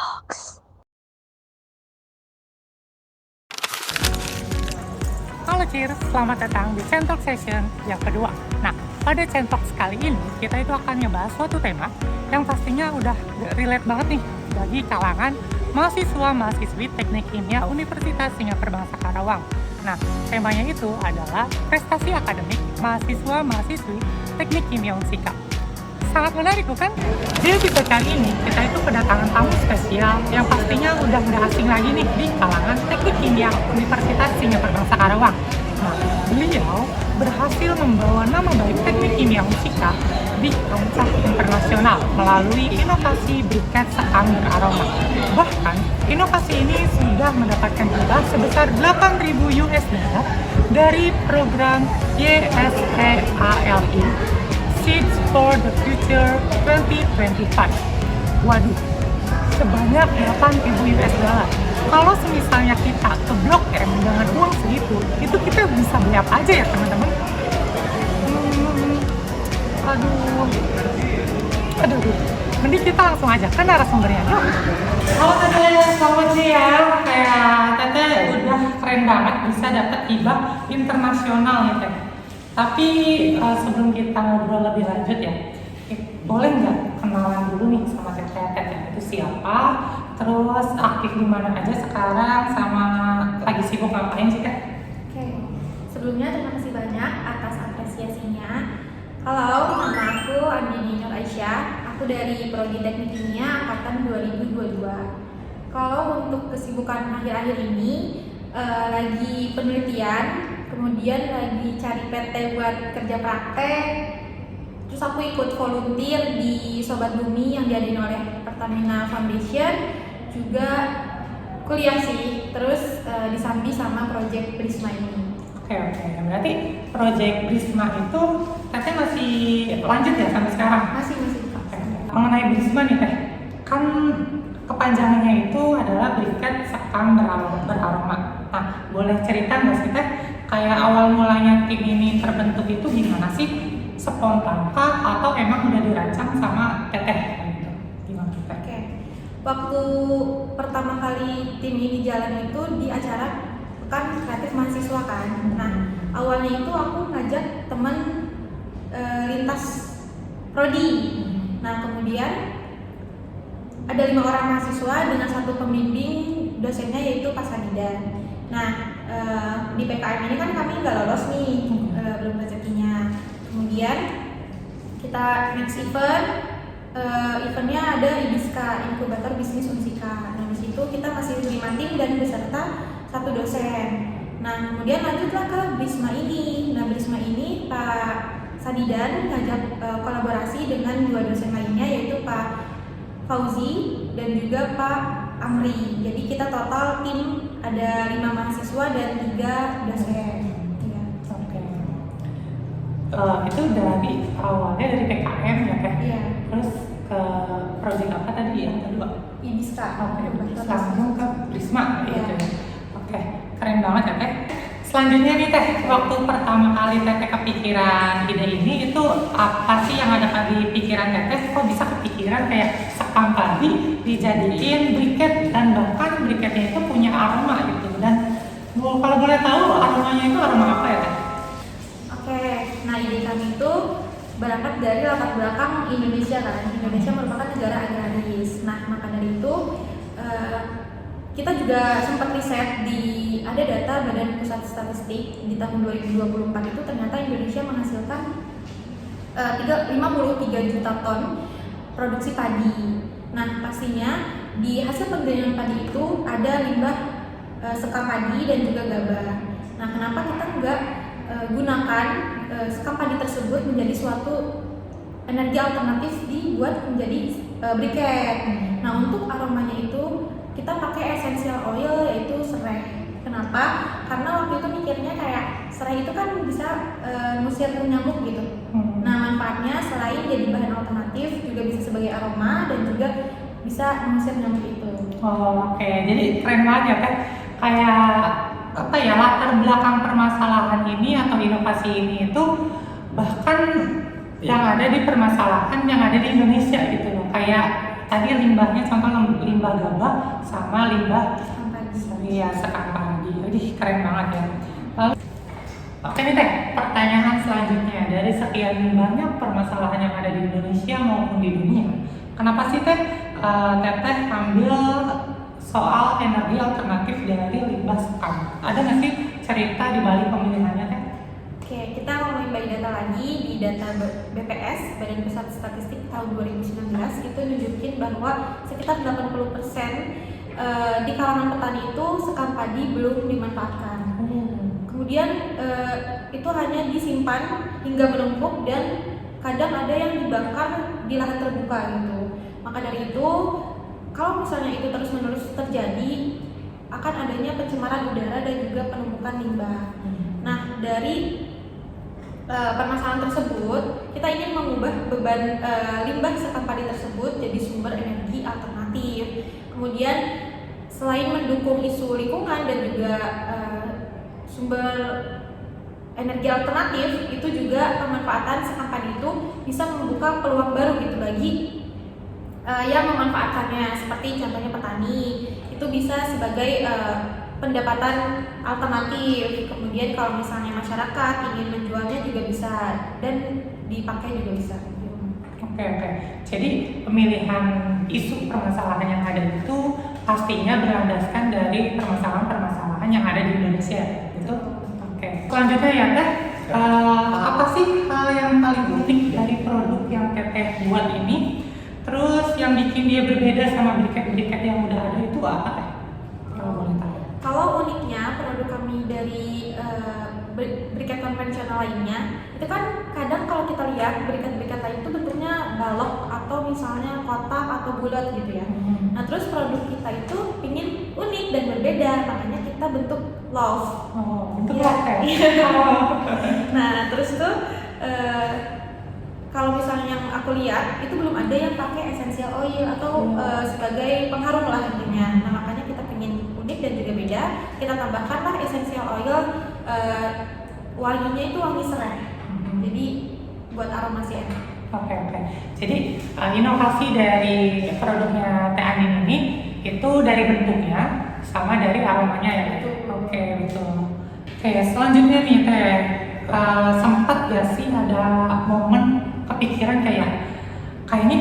Talks. Halo Cheers, selamat datang di Centok Session yang kedua. Nah, pada Centok kali ini kita itu akan ngebahas suatu tema yang pastinya udah relate banget nih bagi kalangan mahasiswa-mahasiswi Teknik Kimia Universitas Singapura Bangsa Karawang. Nah, temanya itu adalah prestasi akademik mahasiswa-mahasiswi Teknik Kimia Unsika. Sangat menarik bukan? Di episode kali ini kita itu kedatangan tamu spesial yang pastinya udah nggak asing lagi nih di kalangan Teknik Kimia Universitas Singapura Bangsa Karawang. Nah, beliau berhasil membawa nama baik Teknik Kimia Unsika di kancah internasional melalui inovasi briket sekam beraroma. Bahkan, inovasi ini sudah mendapatkan hibah sebesar 8.000 US dollar dari program YSEALI Seeds for the Future 2025. Waduh, sebanyak 8.000 US dollar. Kalau misalnya kita ke Blok M dengan uang segitu, itu kita bisa beli apa aja ya teman-teman? Aduh. Mending kita langsung aja ke narasumbernya. Yuk. Halo Tete, selamat siang. Kayak Tete udah keren banget bisa dapat hibah internasional nih Tete. Tapi sebelum kita ngobrol lebih lanjut ya, boleh nggak kenalan dulu nih sama Teteh itu siapa, terus aktif di mana aja sekarang, sama lagi sibuk ngapain sih Teh? Oke, sebelumnya terima kasih banyak atas apresiasinya. Halo, nama aku Andini Nur Aisyah, aku dari Prodi Teknik Kimia Angkatan 2022. Kalau untuk kesibukan akhir-akhir ini, lagi penelitian, kemudian lagi cari PT buat kerja praktek, terus aku ikut volunteer di Sobat Bumi yang diadain oleh Pertamina Foundation, juga kuliah sih, terus disambi sama proyek Prisma ini. Oke, berarti proyek Prisma itu Teteh masih lanjut ya sampai sekarang? Masih. Oke. Mengenai Prisma nih Teh, kan kepanjangannya itu adalah briket sekam beraroma. Nah, boleh cerita nggak sih Teh, kayak awal mulanya tim ini terbentuk itu gimana sih? Spontankah atau emang udah dirancang sama Teteh? Gitu. Gimana Teteh? Oke, waktu pertama kali tim ini jalan itu di acara Pekan Kreatif Mahasiswa kan. Nah, awalnya itu aku ngajak teman lintas prodi. Nah, kemudian ada 5 orang mahasiswa dengan 1 pembimbing dosennya yaitu Pak Sadidan. Nah, di PKM ini kan kami nggak lolos nih, belum rezekinya. Kemudian kita next eventnya ada IBISKA, Inkubator Bisnis Unsika. Nah, di situ kita masih 5 tim dan beserta 1 dosen. Nah, kemudian lanjutlah ke Brisma ini. Nah, Brisma ini Pak Sadidan ngajak kolaborasi dengan 2 dosen lainnya yaitu Pak Fauzi dan juga Pak Amri. Jadi kita total tim ada 5 mahasiswa dan 3 dosen. Ya. Oke. Itu dari awalnya dari PKM ya Teh? Iya. Terus ke proyek apa tadi yang kedua? IBISKA. Oke, langsung ke Prisma gitu Iya. ya. Oke, keren banget ya Teh. Selanjutnya nih Teh, waktu pertama kali Teteh kepikiran ide ini itu apa sih yang ada di pikiran Teteh? Kok bisa kepikiran kayak sekam tadi dijadiin briket dan bahkan briketnya itu punya aroma gitu, dan kalau boleh tahu aromanya itu aroma apa ya Teh? Oke, nah ide kami itu berangkat dari latar belakang Indonesia kan. Indonesia merupakan negara agraris. Nah, maka dari itu kita juga sempat riset ada data Badan Pusat Statistik di tahun 2024 itu ternyata Indonesia menghasilkan 53 juta ton produksi padi. Nah, pastinya di hasil penggilingan padi itu ada limbah sekam padi dan juga gabah. Nah, kenapa kita nggak gunakan sekam padi tersebut menjadi suatu energi alternatif dibuat menjadi briket. Nah, untuk aromanya itu kita pakai essential oil yaitu serai. Kenapa? Karena waktu itu mikirnya kayak serai itu kan bisa ngusir nyamuk gitu. Nah, manfaatnya selain jadi bahan alternatif juga bisa sebagai aroma dan juga bisa mengusir nyamuk itu. Oh, oke. Jadi keren banget ya Teh. Kayak apa ya, latar belakang permasalahan ini atau inovasi ini itu bahkan yang ada di permasalahan yang ada di Indonesia gitu loh. Kayak tadi limbahnya contoh limbah gabah sama limbah sekam padi. Jadi keren banget ya. Lalu, oke nih Teh, pertanyaan selanjutnya dari sekian banyak permasalahan yang ada di Indonesia maupun di dunia, kenapa sih Teh Teteh ambil soal energi alternatif dari limbah sekam? Ada nggak sih cerita di balik pemilihannya Teh? Oke, kita ngomongin by data lagi. Di data BPS, Badan Pusat Statistik tahun 2019 itu nunjukin bahwa sekitar 80% di kalangan petani itu sekam padi belum dimanfaatkan. Kemudian itu hanya disimpan hingga menumpuk dan kadang ada yang dibakar di lahan terbuka gitu. Maka dari itu, kalau misalnya itu terus-menerus terjadi, akan adanya pencemaran udara dan juga penumpukan limbah. Nah, dari permasalahan tersebut, kita ingin mengubah beban limbah sekam padi tersebut jadi sumber energi alternatif. Kemudian selain mendukung isu lingkungan dan juga sumber energi alternatif, itu juga pemanfaatan sekam padi itu bisa membuka peluang baru gitu bagi yang memanfaatkannya. Seperti contohnya petani, itu bisa sebagai pendapatan alternatif. Kemudian kalau misalnya masyarakat ingin menjualnya juga bisa dan dipakai juga bisa. Oke. Jadi pemilihan isu permasalahan yang ada itu pastinya berlandaskan dari permasalahan-permasalahan yang ada di Indonesia, gitu. Oke. Selanjutnya ya Teh, apa sih hal yang paling unik dari produk yang Teteh buat ini? Terus yang bikin dia berbeda sama briket-briket yang udah ada itu apa Teh? Kalau boleh tahu. Kalau uniknya produk kami dari briket konvensional lainnya, itu kan kadang kalau kita lihat briket-briket lain itu bentuknya balok atau misalnya kotak atau bulat gitu ya. Nah terus produk kita itu pingin unik dan berbeda, makanya kita bentuk love. Bentuk ya. love ya? Nah terus tuh kalau misalnya yang aku lihat itu belum ada yang pakai essential oil atau sebagai pengharum lah intinya. Nah makanya kita pingin unik dan juga beda, kita tambahkanlah essential oil, wanginya itu wangi serai, jadi buat aroma si enak. Oke. Jadi inovasi dari produknya Teh Andin ini itu dari bentuknya sama dari aromanya ya Teh? Oke, betul. Oke, selanjutnya nih Teh, sempat gak sih ada momen kepikiran kayaknya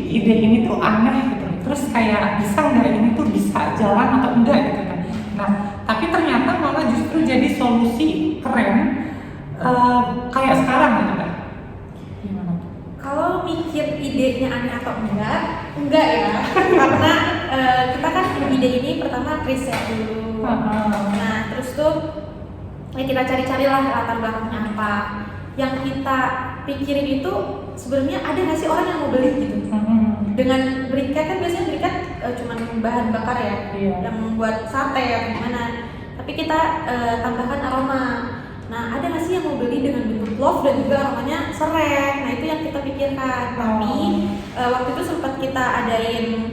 ide ini tuh aneh gitu, terus kayak bisa nggak ini tuh bisa jalan atau enggak gitu kan? Nah, tapi ternyata malah justru jadi solusi keren kayak sekarang gitu kan? Gimana? Kalau mikir idenya aneh atau enggak ya, karena kita kan ide ini pertama riset dulu. Nah, terus tuh ya kita cari-carilah latar belakangnya apa. Yang kita pikirin itu sebenarnya ada nggak sih orang yang mau beli gitu? Dengan briket kan biasanya briket cuma bahan bakar ya, yang membuat sate atau gimana. Tapi kita tambahkan aroma. Nah, ada nggak sih yang mau beli dengan bentuk love dan juga aromanya serai? Nah, itu yang kita pikirkan. Tapi waktu itu sempat kita adain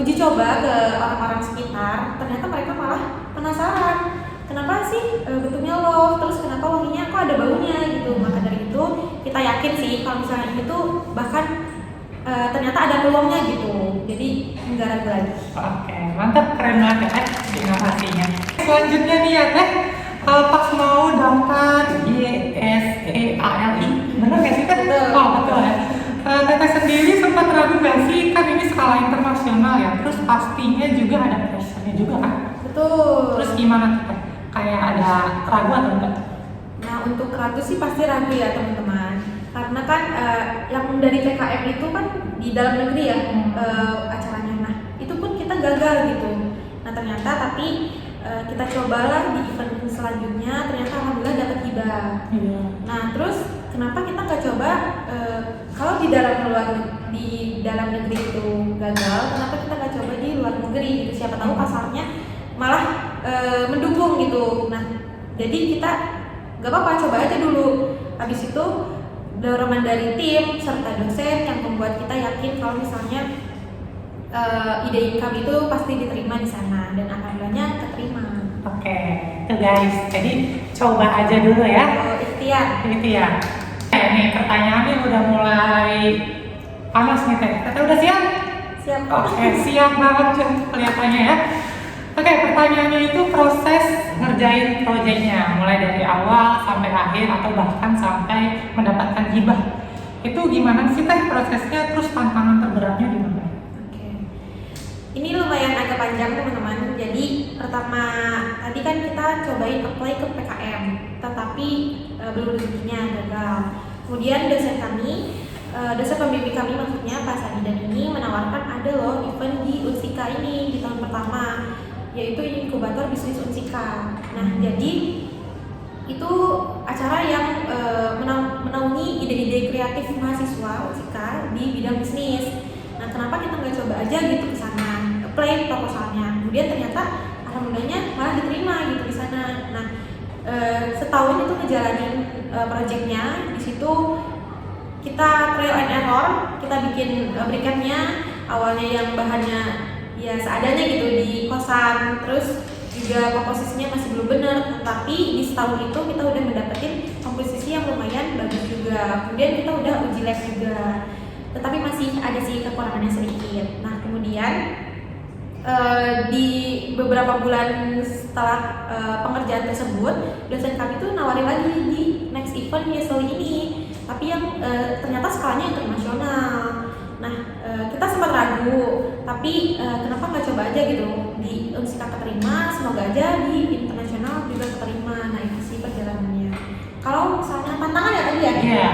uji coba ke orang-orang sekitar. Ternyata mereka malah penasaran. Kenapa sih bentuknya love? Terus kenapa wanginya kok ada baunya gitu? Maka dari itu kita yakin sih kalau misalnya ini tuh bahkan ternyata ada peluangnya gitu. Jadi nggak ragu lagi. Oke, mantap, keren banget ya Teh inovasinya. Selanjutnya nih ya Teh, pas mau daftar YSEALI, bener nggak sih Teh? Betul ya. Teteh sendiri sempat ragu nggak sih, kan ini skala internasional ya, terus pastinya juga ada pressure-nya juga kan? Betul. Terus gimana Teh? Kayak ada ragu atau enggak? Nah, untuk ragu sih pasti ragu ya teman-teman, karena kan yang dari PKM itu kan di dalam negeri ya acaranya. Nah, itu pun kita gagal gitu. Nah, ternyata tapi kita cobalah di event selanjutnya, ternyata alhamdulillah dapat hibah. Nah, terus kenapa kita nggak coba kalau di dalam negeri itu gagal, kenapa kita nggak coba di luar negeri gitu? Siapa tahu pasarnya malah mendukung gitu. Nah, jadi kita nggak apa-apa, coba aja dulu. Habis itu dorongan dari tim serta dosen yang membuat kita yakin kalau misalnya ide kami itu pasti diterima di sana, dan alhamdulillahnya keterima. Oke, itu guys. Jadi coba aja dulu ya. Ikhtiar. Nih pertanyaannya udah mulai Panas nih Teh. Teteh udah siap? Siap. Oke, siap banget kelihatannya ya. Oke, pertanyaannya itu proses ngerjain proyeknya, mulai dari awal sampai akhir atau bahkan sampai mendapatkan hibah. Itu gimana sih Teh prosesnya, terus tantangan terberatnya di mana? Oke. Ini lumayan agak panjang teman-teman. Jadi pertama tadi kan kita cobain apply ke PKM, tetapi belum rezekinya gagal. Kemudian dosen kami, dosen pembimbing kami maksudnya Pak Sadidan ini menawarkan ada loh event di Unsika ini di tahun pertama, yaitu inkubator bisnis Unsika. Nah jadi itu acara yang menaungi ide-ide kreatif mahasiswa Unsika di bidang bisnis. Nah kenapa kita nggak coba aja gitu ke sana, apply proposalnya. Kemudian ternyata alhamdulillahnya malah diterima gitu di sana. Nah setahun itu ngejalanin proyeknya, di situ kita trial and error, kita bikin briefnya awalnya yang bahannya ya seadanya gitu di kosan, terus juga komposisinya masih belum benar, tapi di setahun itu kita udah mendapatkan komposisi yang lumayan bagus juga. Kemudian kita udah uji lab juga, tetapi masih ada sih kekurangannya sedikit. Nah kemudian di beberapa bulan setelah pengerjaan tersebut, dosen kami tuh nawarin lagi di next event ESL ini, tapi yang ternyata skalanya internasional. Nah kita sempat ragu, tapi kenapa nggak coba aja gitu di Unsika keterima, semoga aja di internasional juga keterima. Nah itu sih perjalanannya. Kalau misalnya tantangan ya tadi ya,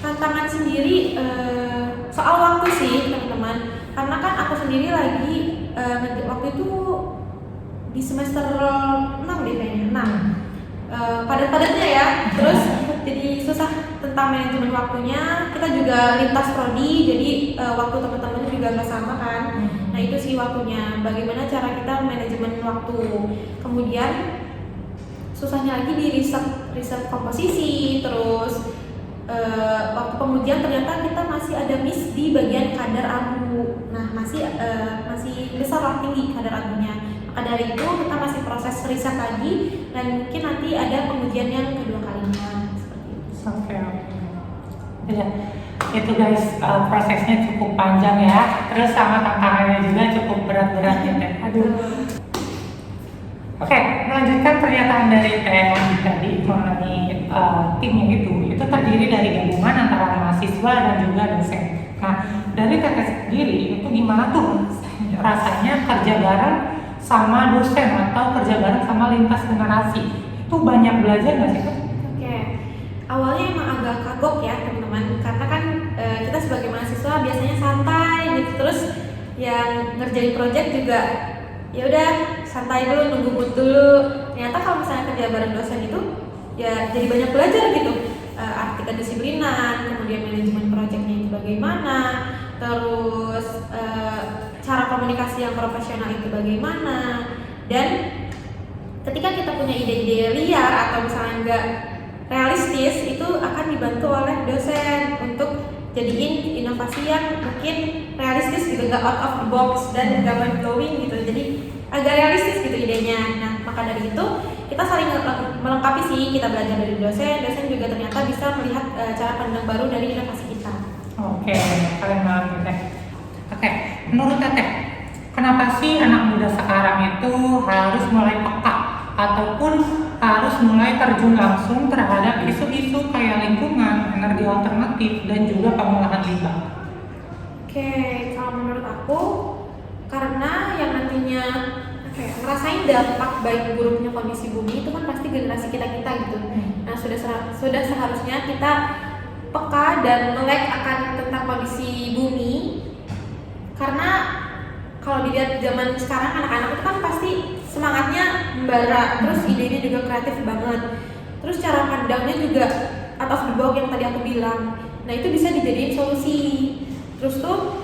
tantangan sendiri soal waktu sih teman-teman, karena kan aku sendiri lagi waktu itu di semester 6 deh kayaknya, 6 padat-padatnya ya, terus jadi susah tentang manajemen waktunya. Kita juga lintas prodi, jadi waktu teman-teman juga nggak sama kan. Nah itu sih waktunya, bagaimana cara kita manajemen waktu. Kemudian susahnya lagi di riset komposisi, terus waktu pengujian ternyata kita masih ada miss di bagian kadar abu. Nah masih besar lah tinggi kadar abunya. Maka dari itu kita masih proses riset lagi, dan mungkin nanti ada pengujian yang kedua kalinya seperti itu. Oke. Ya, itu guys, prosesnya cukup panjang ya. Terus sama tantangannya juga cukup berat-berat ya Teh. Aduh. Oke, melanjutkan pernyataan dari Teh tadi mengenai timnya itu terdiri dari gabungan antara mahasiswa dan juga dosen. Nah, dari Teh sendiri itu gimana tuh rasanya kerja bareng sama dosen atau kerja bareng sama lintas generasi? Itu banyak belajar nggak sih Teh? Oke, awalnya emang agak kagok ya teman-teman, karena kan kita sebagai mahasiswa biasanya santai gitu, terus yang ngerjain project juga ya udah santai dulu, nunggu mood dulu. Ternyata kalau misalnya kerja bareng dosen itu ya jadi banyak belajar gitu, arti kedisiplinan, kemudian manajemen proyeknya itu bagaimana, terus cara komunikasi yang profesional itu bagaimana. Dan ketika kita punya ide-ide liar atau misalnya nggak realistis, itu akan dibantu oleh dosen untuk jadiin inovasi yang mungkin realistis gitu, nggak out of the box dan nggak mind blowing gitu, jadi agak realistis gitu idenya. Nah maka dari itu kita saling melengkapi sih, kita belajar dari dosen juga ternyata bisa melihat cara pandang baru dari inovasi kita. Oke, keren banget Teh. Oke, menurut Teh, kenapa sih anak muda sekarang itu harus mulai peka ataupun harus mulai terjun langsung terhadap isu-isu kayak lingkungan, energi alternatif, dan juga pengolahan limbah? Oke, kalau menurut aku karena yang nantinya ngerasain dampak baik buruknya kondisi bumi itu kan pasti generasi kita gitu. Nah sudah seharusnya kita peka dan melek akan tentang kondisi bumi, karena kalau dilihat zaman sekarang anak-anak itu kan pasti semangatnya membara, terus idenya juga kreatif banget, terus cara pandangnya juga out of the box yang tadi aku bilang. Nah itu bisa dijadiin solusi. Terus tuh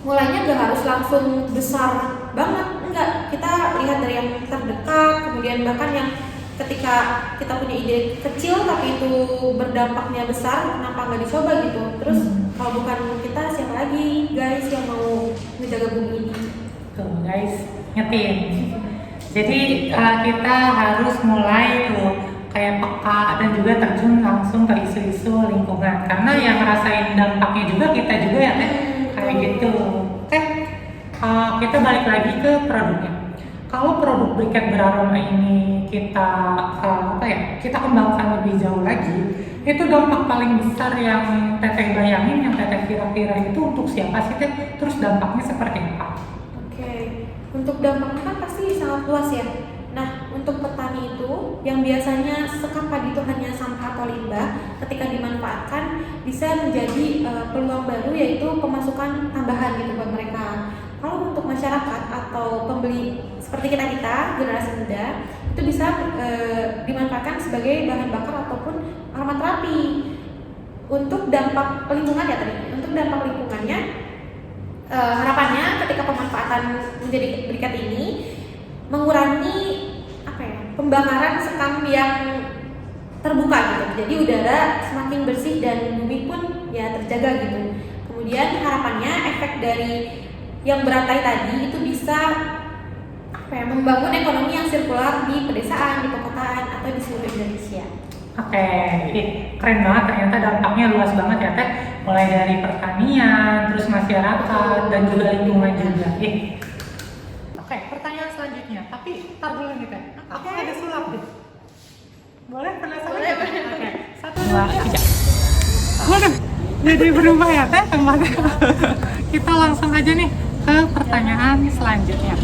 mulainya gak harus langsung besar banget, enggak, kita lihat dari yang terdekat, kemudian bahkan yang ketika kita punya ide kecil tapi itu berdampaknya besar, kenapa nggak dicoba gitu. Terus kalau bukan kita, siapa lagi guys yang mau menjaga bumi ini? Tuh guys, ngetin. Jadi kita harus mulai tuh kayak peka dan juga terjun langsung ke isu-isu lingkungan, karena yang ngerasain dampaknya juga kita juga ya Teh, kayak gitu. Oke, kita balik lagi ke produknya. Kalau produk briket beraroma ini kita kita kembangkan lebih jauh lagi, itu dampak paling besar yang Teteh bayangin, yang Teteh kira-kira itu untuk siapa sih Teh? Terus dampaknya seperti apa? Oke, untuk dampaknya kan pasti sangat luas ya. Nah, untuk petani itu yang biasanya sekam padi itu hanya sampah atau limbah, ketika dimanfaatkan bisa menjadi peluang baru, yaitu pemasukan tambahan gitu buat mereka. Kalau untuk masyarakat atau pembeli seperti kita generasi muda, itu bisa dimanfaatkan sebagai bahan bakar ataupun aromaterapi. Untuk dampak lingkungan ya tadi, untuk dampak lingkungannya harapannya ketika pemanfaatan menjadi briket ini mengurangi pembakaran sekam yang terbuka gitu. Jadi udara semakin bersih dan bumi pun ya terjaga gitu. Kemudian harapannya efek dari yang berantai tadi itu bisa membangun ekonomi yang sirkular di pedesaan, di perkotaan atau di seluruh Indonesia. Oke, keren banget, ternyata dampaknya luas banget ya Teh. Mulai dari pertanian, terus masyarakat, dan juga lingkungan juga. Oke, pertanyaan selanjutnya. Tapi tar dulu nih Teh. Aku ada sulap deh. Boleh penasaran? Boleh. Oke, 1, 2, 3. Waduh, jadi berubah ya Teh tempatnya. Kita langsung aja nih ke pertanyaan selanjutnya.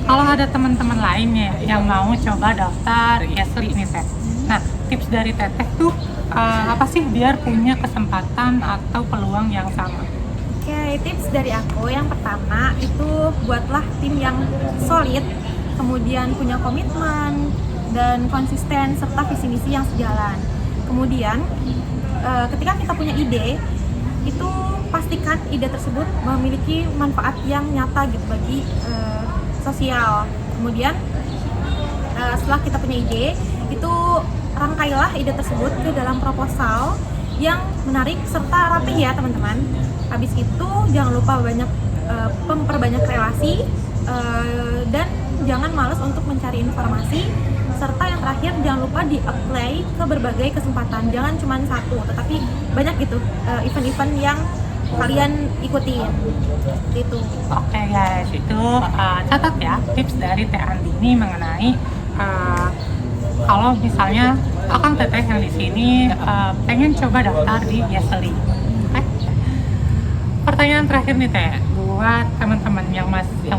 Kalau ada teman-teman lainnya yang mau coba daftar IESLI nih Teh. Nah, tips dari Teteh tuh apa sih biar punya kesempatan atau peluang yang sama? Oke, tips dari aku yang pertama itu buatlah tim yang solid, kemudian punya komitmen dan konsisten serta visi misi yang sejalan. Kemudian ketika kita punya ide, itu pastikan ide tersebut memiliki manfaat yang nyata gitu bagi sosial. Kemudian setelah kita punya ide, itu rangkailah ide tersebut ke dalam proposal yang menarik serta rapi ya teman-teman. Habis itu jangan lupa memperbanyak relasi dan jangan malas untuk mencari informasi, serta yang terakhir jangan lupa di-apply ke berbagai kesempatan. Jangan cuma satu, tetapi banyak gitu event-event yang kalian ikutin. Itu. Oke guys, itu catat ya tips dari Teh Andini mengenai kalau misalnya Akang Teteh yang di sini pengen coba daftar di IESLI. Pertanyaan terakhir nih Teh, buat teman-teman yang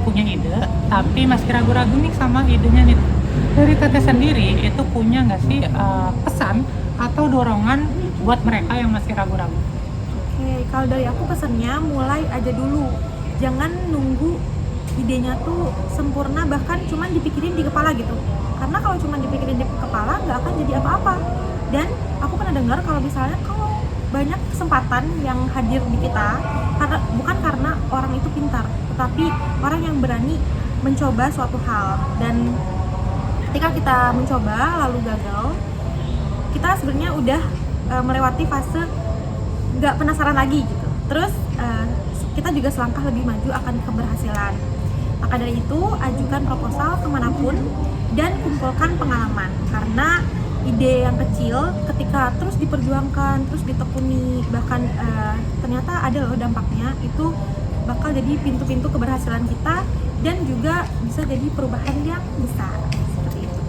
punya ide tapi masih ragu-ragu nih sama idenya nih. Dari Teteh sendiri itu punya nggak sih pesan atau dorongan buat mereka yang masih ragu-ragu? Oke, kalau dari aku pesannya mulai aja dulu. Jangan nunggu idenya tuh sempurna, bahkan cuman dipikirin di kepala gitu. Karena kalau cuma dipikirin di kepala nggak akan jadi apa-apa. Dan aku pernah dengar kalau misalnya kalau banyak kesempatan yang hadir di kita, bukan karena orang itu pintar, tetapi orang yang berani mencoba suatu hal. Dan ketika kita mencoba lalu gagal, kita sebenarnya udah melewati fase nggak penasaran lagi gitu. Terus kita juga selangkah lebih maju akan keberhasilan. Maka dari itu ajukan proposal kemanapun dan kumpulkan pengalaman, karena ide yang kecil ketika terus diperjuangkan, terus ditekuni, bahkan ternyata ada loh dampaknya, itu bakal jadi pintu-pintu keberhasilan kita dan juga bisa jadi perubahan yang besar seperti itu.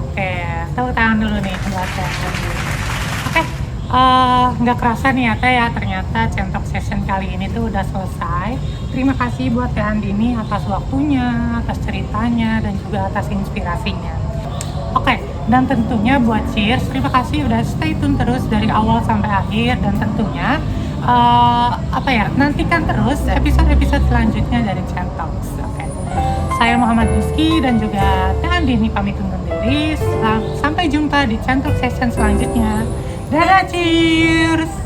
Oke, tepuk tangan dulu nih buat Teh. Oke, nggak kerasa nih ya Teh ya, ternyata Centok Session kali ini tuh udah selesai. Terima kasih buat Teh Andini atas waktunya, atas ceritanya, dan juga atas inspirasinya. Oke, dan tentunya buat Cheers, terima kasih udah stay tune terus dari awal sampai akhir, dan tentunya nantikan terus episode-episode selanjutnya dari Centok. Oke. Saya Muhammad Rizky dan juga Teh Andini pamit undur diri. Sampai jumpa di Centok Session selanjutnya. Dadah, cheers!